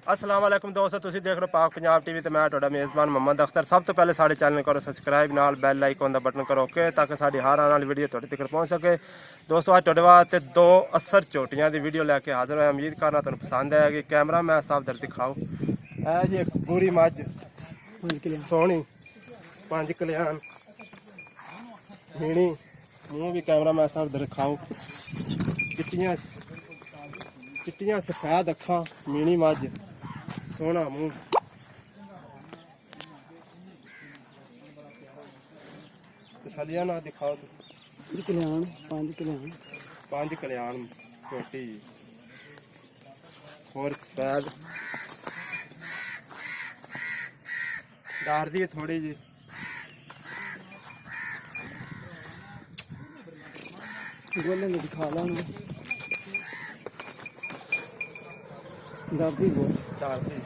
अस्सलाम वालेकुम दोस्तों, तुसीं देख रहे हो पाक पंजाब टीवी ते मैं तुहाडा मेज़बान मोहम्मद अख्तर। सब तो पहले साडे चैनल करो सबसक्राइब, नाल बैल आइकन दा बटन करो ओके, ताकि साडी हर आने वाली वीडियो तुहाडे तक पहुंच सके। दोस्तों अज तुहाडे वास्ते दो असर झोटियां दी वीडियो लैके हाजिर होया। उम्मीद करना तुहानू पसंद आएगी। कैमरा मैं साफ दर दिखाओ। ऐ जी एक पूरी मझ सोहनी 5 कल्याण मीणी, मूँह भी कैमरा मैं साफ दर दिखाओ। चिट्टियां सफेद अखा, मीणी मझ, सोहना मूँह। तसलिया ना दिखाओ। 5 कल्याण छोटी और सफेद डार दी थोड़ी जी। गोले में दिखा ला दर्दी बोल डार दी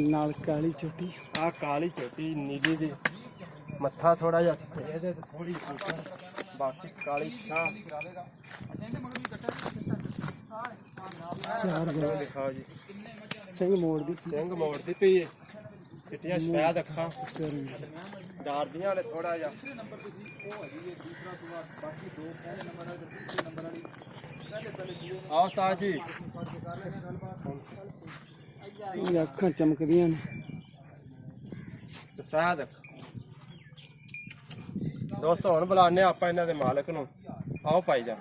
नाल काली चोटी आ काली चोटी नीली दी, मत्था थोड़ा जिहा सफेद है, थोड़ी ऊपर बाकी काली शाह। दिखाओ जी, सिंह मोड़ दी सिंह मोड़ती पई है। चिट्टियां सफेद अखा, डार दियां ने थोड़ा जिहा। आओ उस्ताद जी, अखा चमकदियां ने सफेद अखा। दोस्तों हुण बुलाने आपां इन्हां दे मालक नूं। आओ भाईजान।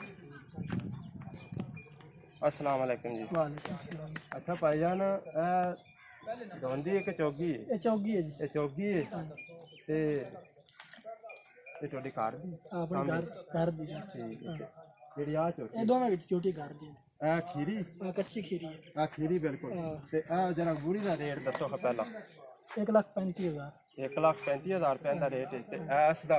अस्सलाम वालेकुम जी। वालेकुम सलाम। अच्छा भाईजान, दोंदी है कि चौगी है? ये चौगी है जी। ये चौगी है ते ये तुहाडी घर दी अपने घर दी ठीक है। जेहड़ी आ चौकी ये दोवें विच चोटी घर दी ए खीरी, कच्ची खीरी है। आ खीरी बिल्कुल। ते आ जरा बूरी दा रेट दसो पहला। 1,35,000 1,35,000 रुपए दा रेट है। ते एस दा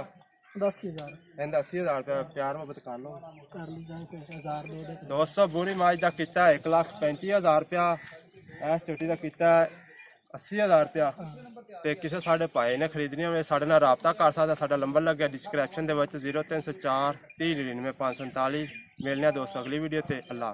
10,000 ਇਹਦਾ 80,000 रुपए प्यार मोहब्बत कर लो। कर ली जाए कुछ 1000 दे दे। दोस्तों बूरी माज का किता 1,35,000 रुपया, इस चोटी का किता 80,000 रुपया। तो किसी साढ़े भाई ने खरीदनी होवे साढ़े नाल राबता कर सकदा। साडा नंबर लग्या डिस्क्रिप्शन दे विच 0304 30 99 549। मिलने दोस्तों अगली वीडियो ते। अल्लाह।